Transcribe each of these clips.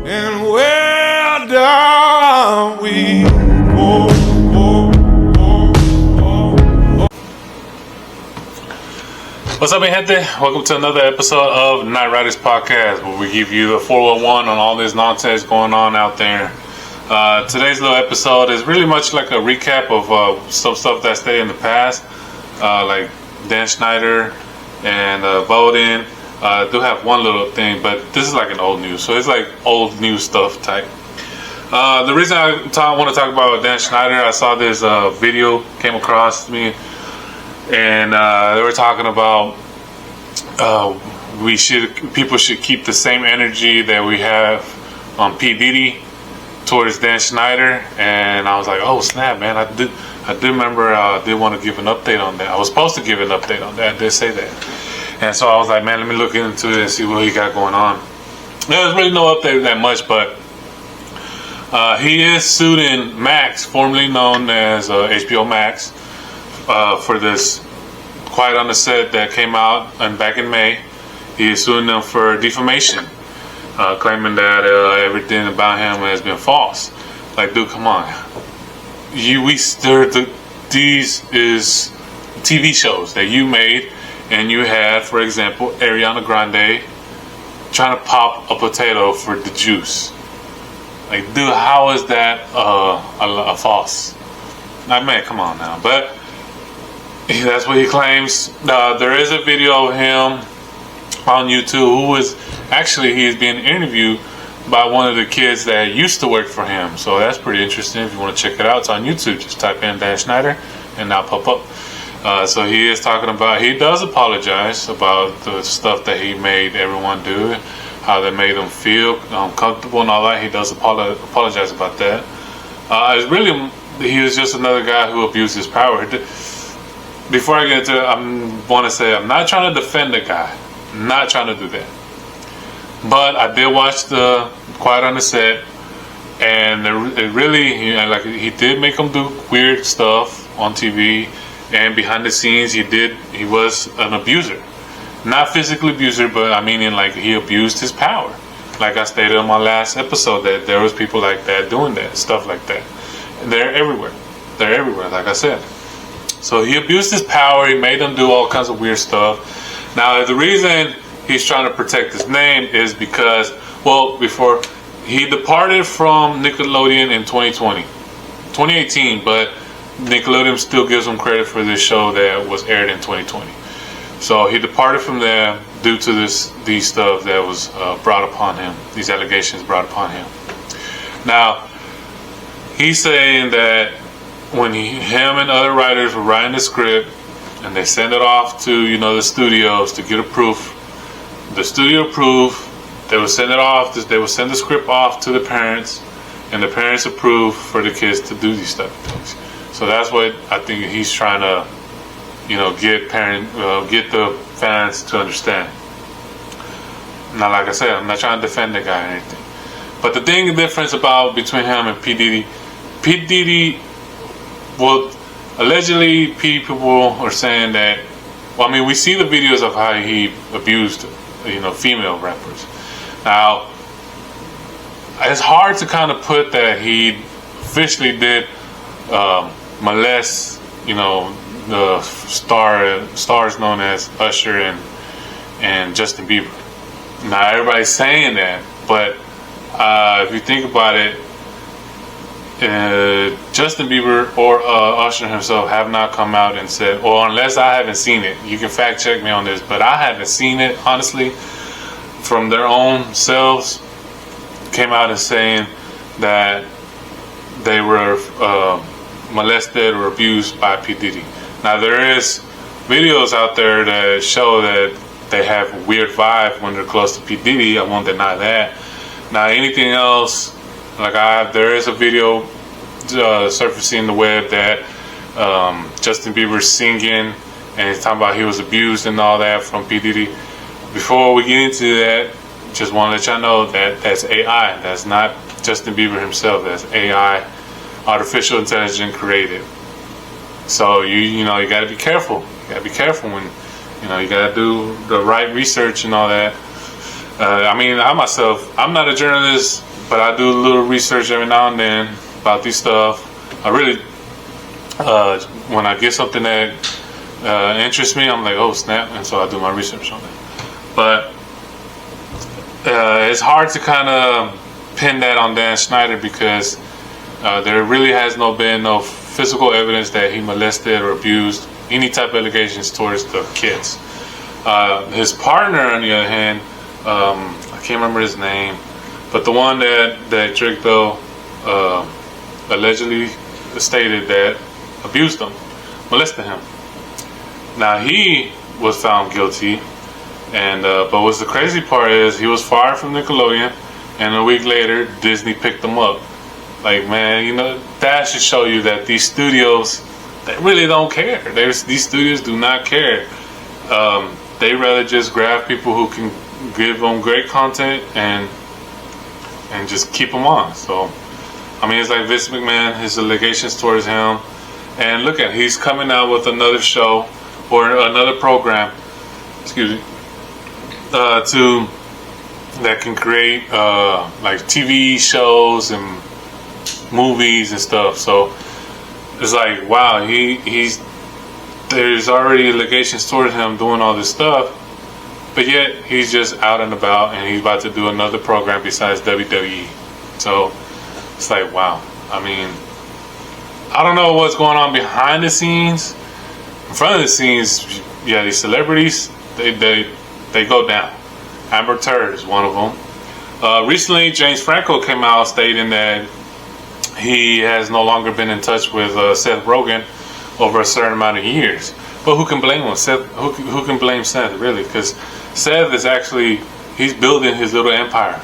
and where down we go. What's up, mi gente? Welcome to another episode of Night Riders Podcast, where we give you the 411 on all this nonsense going on out there. Today's little episode is really much like a recap of some stuff that stayed in the past, like Dan Schneider and voting. I do have one little thing, but this is like an old news, so it's like old news stuff type. The reason I want to talk about Dan Schneider, I saw this video came across me, and they were talking about people should keep the same energy that we have on P. Diddy towards Dan Schneider, and I was like, oh snap, man! I did remember I did want to give an update on that. I was supposed to give an update on that. I did say that, and so I was like, man, let me look into it and see what he got going on. There's really no update that much, but he is suing Max, formerly known as HBO Max, for this Quiet on the Set that came out back in May. He is suing them for defamation, claiming that everything about him has been false. Like, dude, come on. These is TV shows that you made, and you had, for example, Ariana Grande trying to pop a potato for the juice. Like, dude, how is that a false? Like, man, come on now. But that's what he claims. There is a video of him on YouTube he's being interviewed by one of the kids that used to work for him. So that's pretty interesting. If you want to check it out, it's on YouTube. Just type in Dan Schneider and that'll pop up. So he is talking about, he does apologize about the stuff that he made everyone do, how they made them feel uncomfortable and all that. He does apologize about that. He was just another guy who abused his power. Before I get into it, I want to say I'm not trying to defend the guy. I'm not trying to do that. But I did watch the Quiet on the Set, and it really, he did make him do weird stuff on TV, and behind the scenes he was an abuser. Not physically abuser, but I mean he abused his power. Like I stated on my last episode, that there was people like that doing that, stuff like that. And they're everywhere, like I said. So he abused his power. He made them do all kinds of weird stuff. Now, the reason he's trying to protect his name is because, before he departed from Nickelodeon in 2018, but Nickelodeon still gives him credit for this show that was aired in 2020. So he departed from there due to these stuff that was brought upon him, these allegations brought upon him. Now, he's saying that when him and other writers were writing the script and they send it off to the studios to get approved, the studio approved, they would send it off, they would send the script off to the parents, and the parents approve for the kids to do these type of things. So that's what I think he's trying to get the fans to understand. Now, like I said, I'm not trying to defend the guy or anything, but the difference between him and P. Diddy, allegedly people are saying that, we see the videos of how he abused, female rappers. Now, it's hard to kind of put that he officially did molest, the stars known as Usher and Justin Bieber. Now, everybody's saying that, but if you think about it, Justin Bieber or Usher himself have not come out and said, unless I haven't seen it, you can fact check me on this, but I haven't seen it, honestly, from their own selves, came out and saying that they were molested or abused by P. Diddy. Now, there is videos out there that show that they have a weird vibe when they're close to P. Diddy. I won't deny that. Now, anything else, there is a video surfacing the web that Justin Bieber's singing, and he's talking about he was abused and all that from P. Diddy. Before we get into that, just want to let y'all know that that's AI. That's not Justin Bieber himself. That's AI, artificial intelligence created. So you got to be careful. You got to be careful when you got to do the right research and all that. I myself, I'm not a journalist, but I do a little research every now and then about these stuff. I really, when I get something that interests me, I'm like, oh snap, and so I do my research on it. But it's hard to kind of pin that on Dan Schneider because there really has been no physical evidence that he molested or abused any type of allegations towards the kids. His partner, on the other hand, I can't remember his name, but the one that Drake Bell allegedly stated that abused him, molested him. Now he was found guilty, and but what's the crazy part is he was fired from Nickelodeon, and a week later Disney picked him up. Like, man, you know, that should show you that these studios, they really don't care. These studios do not care. They rather just grab people who can give them great content and just keep them on. So, I mean, it's like Vince McMahon, his allegations towards him, and look at, he's coming out with another show or another program, excuse me, that can create like TV shows and movies and stuff. So it's like, wow, there's already allegations towards him doing all this stuff, but yet he's just out and about, and he's about to do another program besides WWE. So it's like, wow. I mean, I don't know what's going on behind the scenes. In front of the scenes, yeah, these celebrities, they go down. Amber Heard is one of them. Recently, James Franco came out stating that he has no longer been in touch with Seth Rogen over a certain amount of years. But who can blame him? Seth, who can blame Seth, really? Because Seth is actually, he's building his little empire.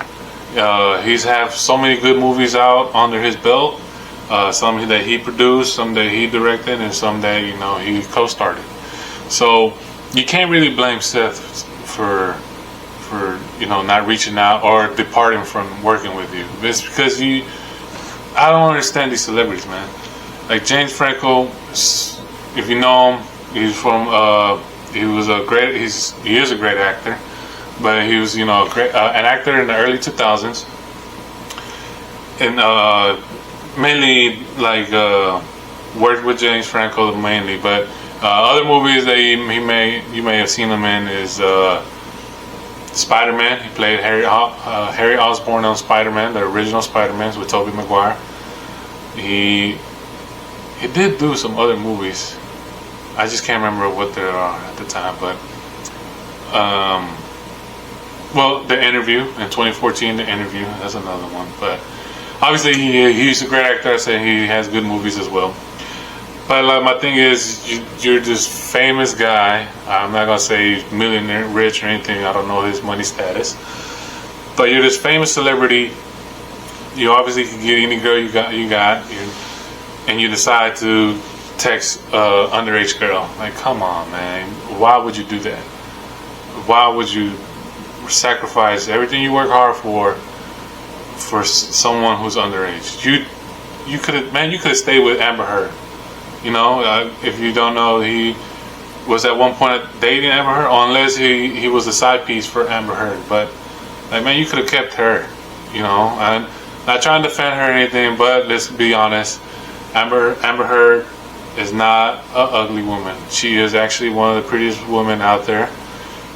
He's have so many good movies out under his belt. Some that he produced, some that he directed, and some that, you know, he co-starred. So you can't really blame Seth for you know, not reaching out or departing from working with you. It's because I don't understand these celebrities, man. Like James Franco, if you know him, he's from he is a great actor, but he was, you know, an actor in the early 2000s, and mainly like worked with James Franco mainly, but other movies that you may have seen him in is Spider-Man. He played Harry Osborn on Spider-Man, the original Spider-Man with Tobey Maguire. He did do some other movies. I just can't remember what they are at the time, but well, The Interview in 2014. The Interview, that's another one. But obviously, he's a great actor. I say he has good movies as well. But like, my thing is, you're this famous guy. I'm not gonna say millionaire, rich, or anything. I don't know his money status. But you're this famous celebrity. You obviously can get any girl you got, and you decide to text underage girl. Like, come on, man. Why would you do that? Why would you sacrifice everything you work hard for someone who's underage? You could have stayed with Amber Heard. You know, if you don't know, he was at one point dating Amber Heard, unless he was a side piece for Amber Heard. But like, man, you could have kept her. You know, I'm not trying to defend her or anything, but let's be honest. Amber Heard is not an ugly woman. She is actually one of the prettiest women out there.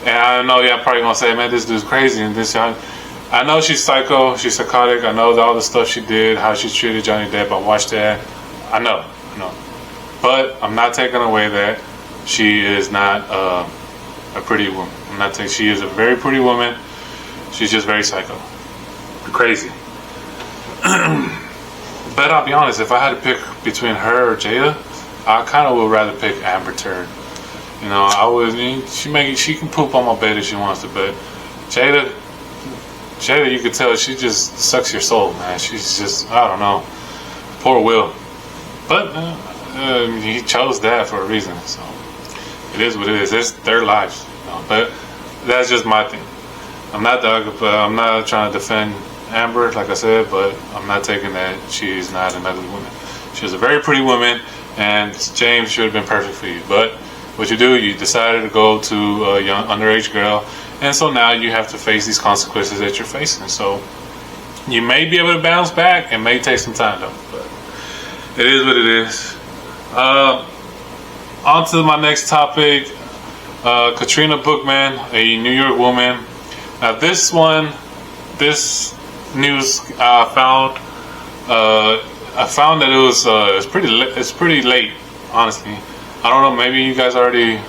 And I know y'all probably gonna say, man, this dude's crazy and this. I know she's psycho, she's psychotic. I know all the stuff she did, how she treated Johnny Depp. I watched that. I know. But I'm not taking away that she is not a pretty woman. I'm not saying she is a very pretty woman. She's just very psycho, crazy. But I'll be honest, if I had to pick between her or Jada, I kind of would rather pick Amber Heard. You know, I would. She can poop on my bed if she wants to, but Jada, you can tell she just sucks your soul, man. She's just, I don't know, poor Will. But he chose that for a reason, so it is what it is. It's their lives, you know? But that's just my thing. I'm not trying to defend Amber, like I said, but I'm not taking that she's not an ugly woman. She's a very pretty woman, and James should have been perfect for you. But what you do, you decided to go to a young underage girl, and so now you have to face these consequences that you're facing. So You may be able to bounce back. It may take some time though, but it is what it is. On to my next topic. Katrina Bookman, a New York woman. Now this news I found that it's pretty late, honestly. I don't know, maybe you guys already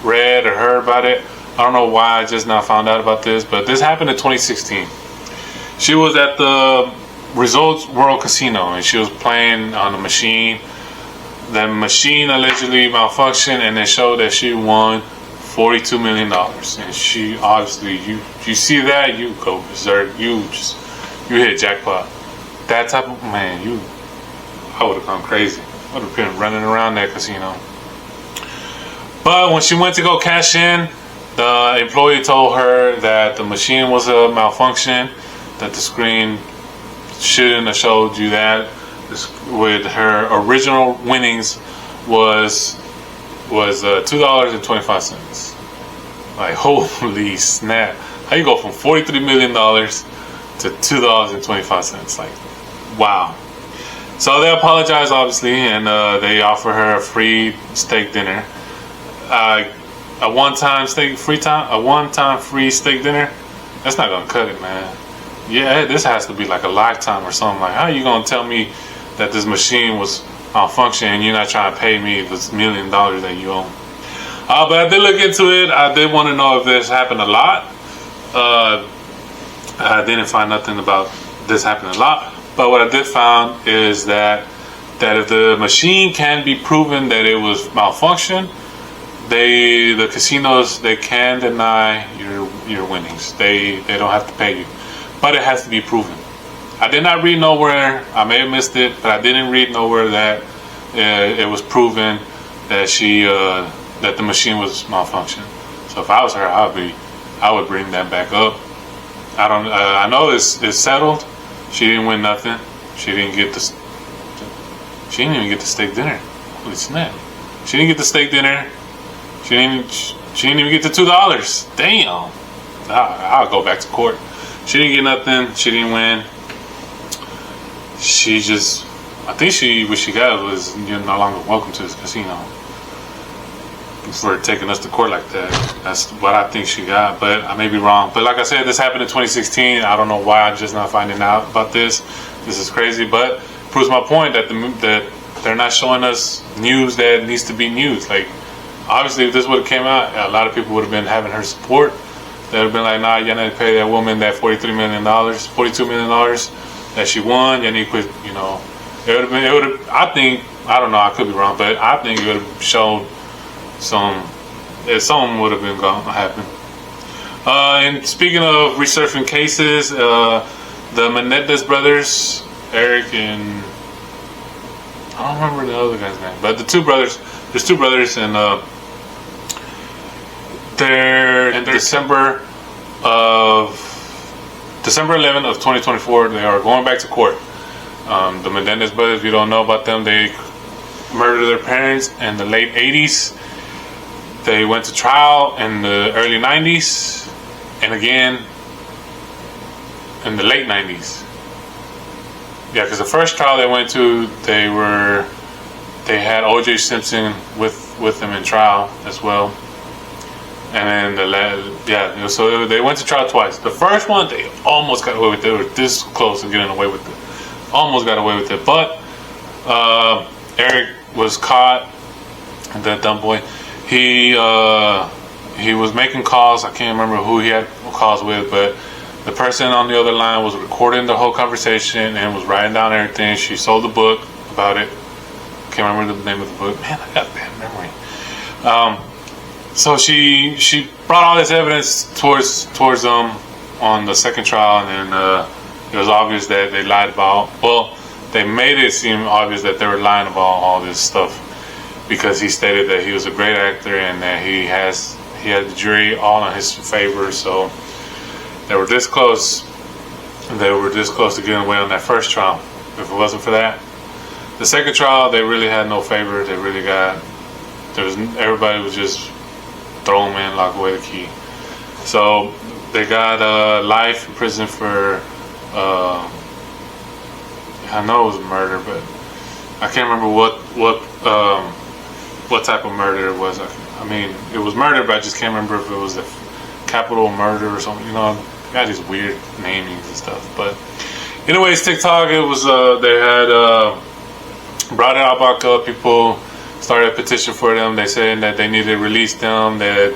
read or heard about it. I don't know why I just now found out about this, but this happened in 2016. She was at the Results World Casino and she was playing on a machine. The machine allegedly malfunctioned and it showed that she won $42 million. And she obviously, you see that, you go berserk. You hit jackpot. That type of man, I would have gone crazy. I would have been running around that casino. But when she went to go cash in, the employee told her that the machine was a malfunction, that the screen shouldn't have showed you that. With her original winnings was $2.25. Like, holy snap! How you go from $43 million to $2.25? Like, wow. So they apologize, obviously, and they offer her a free steak dinner. A one-time free steak dinner. That's not gonna cut it, man. Yeah, this has to be like a lifetime or something. Like, how are you gonna tell me that this machine was malfunctioning and you're not trying to pay me this $1 million that you own? But I did look into it. I did want to know if this happened a lot. I didn't find nothing about this happening a lot. But what I did find is that if the machine can be proven that it was malfunction, the casinos, they can deny your winnings. They don't have to pay you, but it has to be proven. I did not read nowhere, I may have missed it, but I didn't read nowhere that it was proven that that the machine was malfunctioning. So if I was her, I would bring that back up. I know it's settled. She didn't win nothing. She didn't even get the steak dinner. Holy snap! She didn't get the steak dinner. She didn't even get the $2. Damn! I'll go back to court. She didn't get nothing. She didn't win. I think what she got was, you're no longer welcome to this casino. For taking us to court like that. That's what I think she got, but I may be wrong. But like I said, this happened in 2016. I don't know why I'm just not finding out about this. This is crazy, but proves my point that that they're not showing us news that needs to be news. Like, obviously, if this would have came out, a lot of people would have been having her support. They would have been like, nah, you need to pay that woman that $42 million that she won. You need to quit, you know. It would have, I don't know, I could be wrong, but I think it would have shown something would have been going to happen. And speaking of resurfacing cases, the Menendez brothers, Eric and I don't remember the other guy's name, but there's two brothers, and they're in December 11th of 2024. They are going back to court. The Menendez brothers, if you don't know about them, they murdered their parents in the late 80s. They went to trial in the early 90s, and again in the late 90s. Yeah, because the first trial they went to, they had O.J. Simpson with them in trial as well. And then so they went to trial twice. The first one, they almost got away with it. They were this close to getting away with it. Almost got away with it. But Eric was caught, that dumb boy. He was making calls. I can't remember who he had calls with, but the person on the other line was recording the whole conversation and was writing down everything. She sold the book about it. Can't remember the name of the book. Man, I got bad memory. So she brought all this evidence towards them on the second trial, and then it was obvious that they lied about. Well, they made it seem obvious that they were lying about all this stuff, because he stated that he was a great actor and that he had the jury all in his favor. So they were this close. They were this close to getting away on that first trial. If it wasn't for that, the second trial, they really had no favor. They really everybody was just throw them in, lock away the key. So they got life in prison for I know it was murder, but I can't remember what type of murder it was. I mean, it was murder, but I just can't remember if it was a capital murder or something. You know, got these weird namings and stuff. But anyways, TikTok, it was they had brought it out back up. People started a petition for them. They said that they needed to release them. That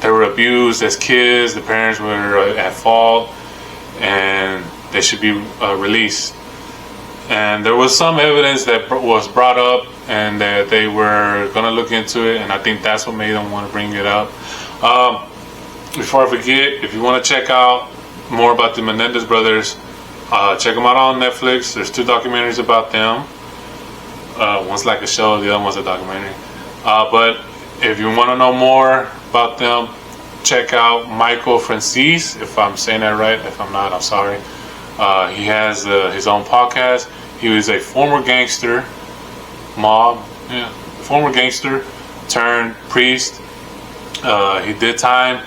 they were abused as kids. The parents were at fault, and they should be released. And there was some evidence that was brought up, and that they were going to look into it. And I think that's what made them want to bring it up. Before I forget, if you want to check out more about the Menendez brothers, check them out on Netflix. There's 2 documentaries about them. One's like a show, the other one's a documentary. But if you want to know more about them, check out Michael Francis, if I'm saying that right. If I'm not, I'm sorry. He has his own podcast. He was a former gangster, former gangster turned priest. He did time,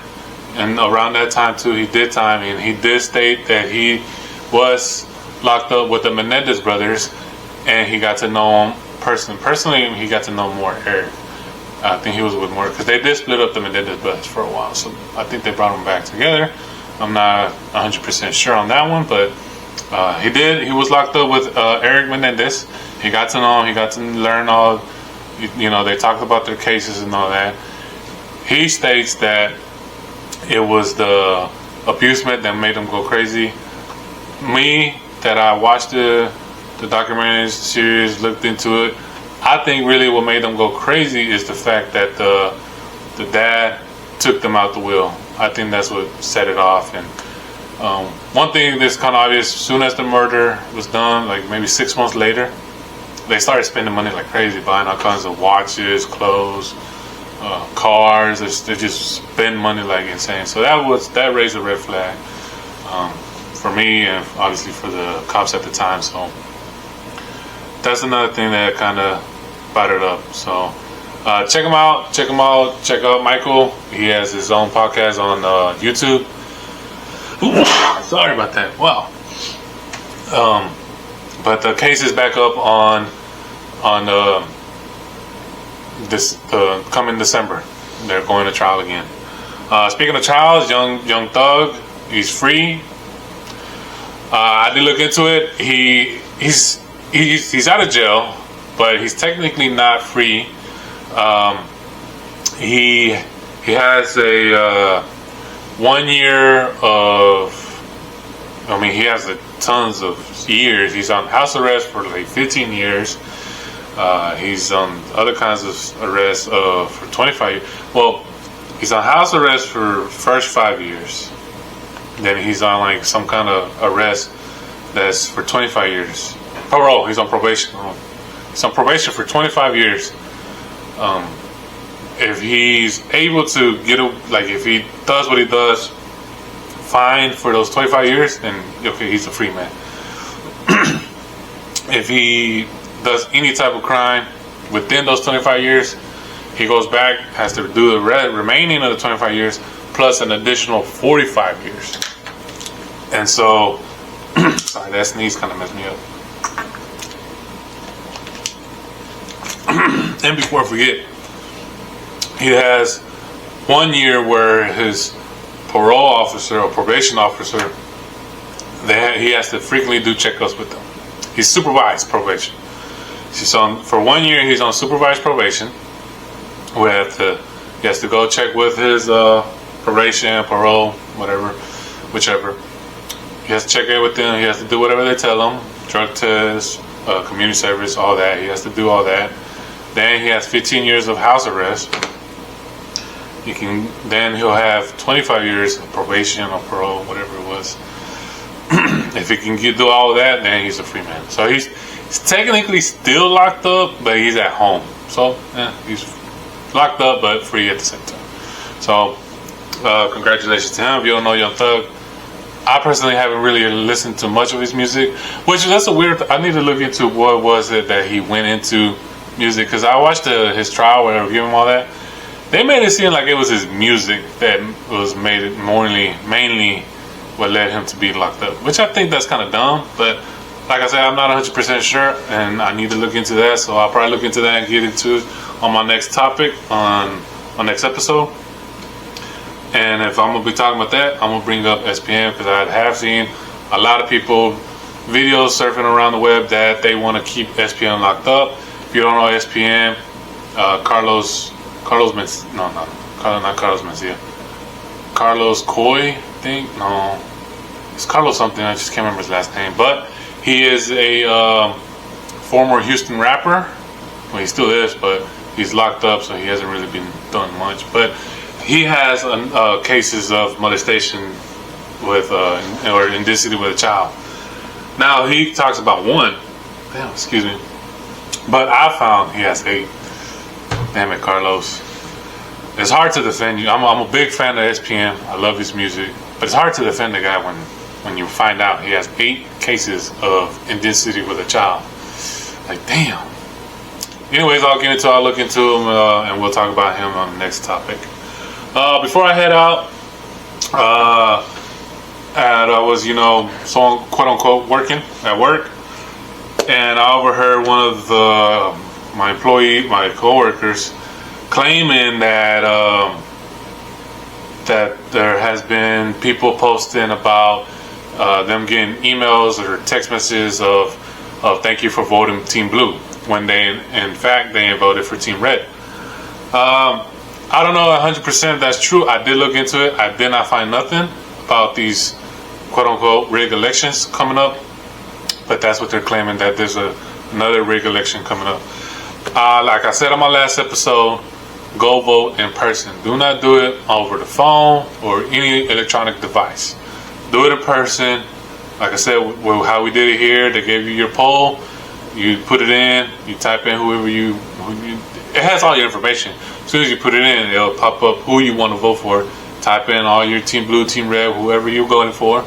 and around that time too, he did time, and he did state that he was locked up with the Menendez brothers, and he got to know them personally. He got to know more Eric. I think he was with more, because they did split up the Menendez brothers for a while, so I think they brought them back together. I'm not 100% sure on that one, but he was locked up with Eric Menendez. He got to know him. He got to learn all, they talked about their cases and all that. He states that it was the abusement that made him go crazy. Me, that I watched the documentary series, looked into it, I think really what made them go crazy is the fact that the dad took them out the will. I think that's what set it off. And one thing that's kind of obvious, as soon as the murder was done, like maybe 6 months later, they started spending money like crazy, buying all kinds of watches, clothes, cars. They just spend money like insane. So that raised a red flag for me, and obviously for the cops at the time. So that's another thing that kind of brought it up. So check him out. Check out Michael. He has his own podcast on YouTube. Sorry about that. Wow. But the case is back up on this coming December. They're going to trial again. Speaking of trials, Young Thug, he's free. I did look into it. He's out of jail, but he's technically not free. He has a 1 year of. I mean, he has tons of years. He's on house arrest for like 15 years. He's on other kinds of arrests for 25 years. Well, he's on house arrest for first 5 years. Then he's on like some kind of arrest that's for 25 years. Parole. He's on probation. He's on probation for 25 years. If he's able to if he does what he does, fine for those 25 years, then okay, he's a free man. If he does any type of crime within those 25 years, he goes back, has to do the remaining of the 25 years plus an additional 45 years. And so, sorry, that sneeze kind of messed me up. And before I forget, he has 1 year where his parole officer or probation officer, he has to frequently do checkups with them. He's supervised probation. For 1 year, he's on supervised probation. He has to go check with his probation, parole, whichever. He has to check in with them. He has to do whatever they tell him. Drug tests, community service, all that. He has to do all that. Then he has 15 years of house arrest. Then he'll have 25 years of probation or parole, whatever it was. If he can do all of that, then he's a free man. So he's technically still locked up, but he's at home. So he's locked up but free at the same time. So congratulations to him. If you don't know Young Thug, I personally haven't really listened to much of his music, that's a weird. I need to look into what was it that he went into music, because I watched his trial where they were giving him all that. They made it seem like it was his music that was made it mainly what led him to be locked up, which I think that's kind of dumb. But like I said, I'm not 100% sure, and I need to look into that. So I'll probably look into that and get into it on my next topic on my next episode. And if I'm gonna be talking about that, I'm gonna bring up SPM, because I have seen a lot of people videos surfing around the web that they want to keep SPM locked up. If you don't know SPM, Carlos Mencia, not Carlos Mencia, Carlos Coy, I think. No, it's Carlos something. I just can't remember his last name. But he is a former Houston rapper. Well, he still is, but he's locked up, so he hasn't really been done much. But he has cases of molestation with or indecent with a child. Now he talks about one. Damn, excuse me. But I found he has 8. Damn it, Carlos. It's hard to defend you. I'm a big fan of SPM. I love his music, but it's hard to defend the guy when you find out he has 8 cases of indecency with a child. Like, damn. Anyways, I'll look into him, and we'll talk about him on the next topic. Before I head out, I was, so quote unquote working at work, and I overheard one of my coworkers claiming that that there has been people posting about them getting emails or text messages of thank you for voting Team Blue, when in fact they voted for Team Red. I don't know 100% if that's true. I did look into it. I did not find nothing about these quote unquote rigged elections coming up, but that's what they're claiming, that there's another rigged election coming up. Like I said on my last episode, go vote in person. Do not do it over the phone or any electronic device. Do it in person. Like I said, how we did it here, they gave you your poll, you put it in, you type in whoever it has all your information. As soon as you put it in, it'll pop up who you want to vote for. Type in all your Team Blue, Team Red, whoever you're going for.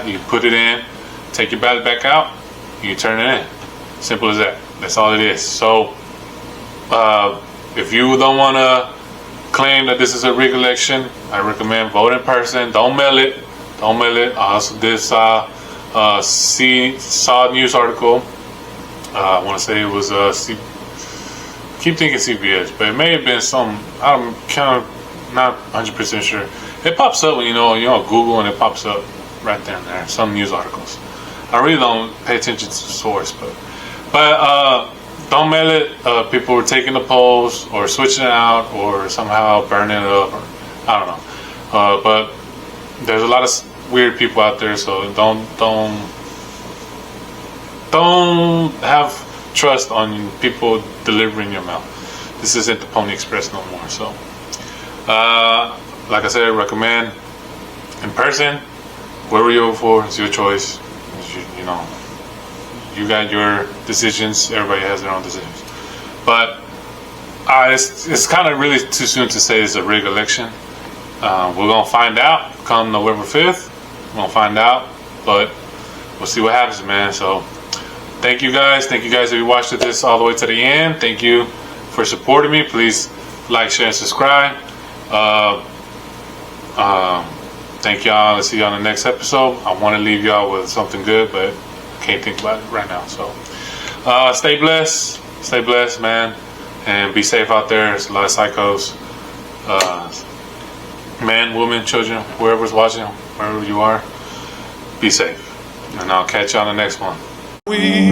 You put it in, take your ballot back out, you turn it in. Simple as that. That's all it is. So if you don't want to claim that this is a rigged election, I recommend vote in person. Don't mail it. I also did saw a news article. I want to say it was keep thinking CBS, but it may have been some. I'm kind of not 100% sure. It pops up when you know Google, and it pops up right there and there. Some news articles. I really don't pay attention to the source, but don't mail it. People were taking the polls or switching it out or somehow burning it up. Or, I don't know. But there's a lot of weird people out there, so don't have trust on people delivering your mail. This isn't the Pony Express no more. So, like I said, I recommend in person. Whoever you vote for, it's your choice. You got your decisions. Everybody has their own decisions. But it's kind of really too soon to say it's a rigged election. We're gonna find out come November 5th. We're gonna find out, but we'll see what happens, man. So, thank you guys if you watched this all the way to the end. Thank you for supporting me. Please like, share, and subscribe. Thank y'all. Let's see you on the next episode. I want to leave y'all with something good, but I can't think about it right now. So stay blessed, man, and be safe out there. There's a lot of psychos, men, women, children, whoever's watching, wherever you are. Be safe, and I'll catch you on the next one. We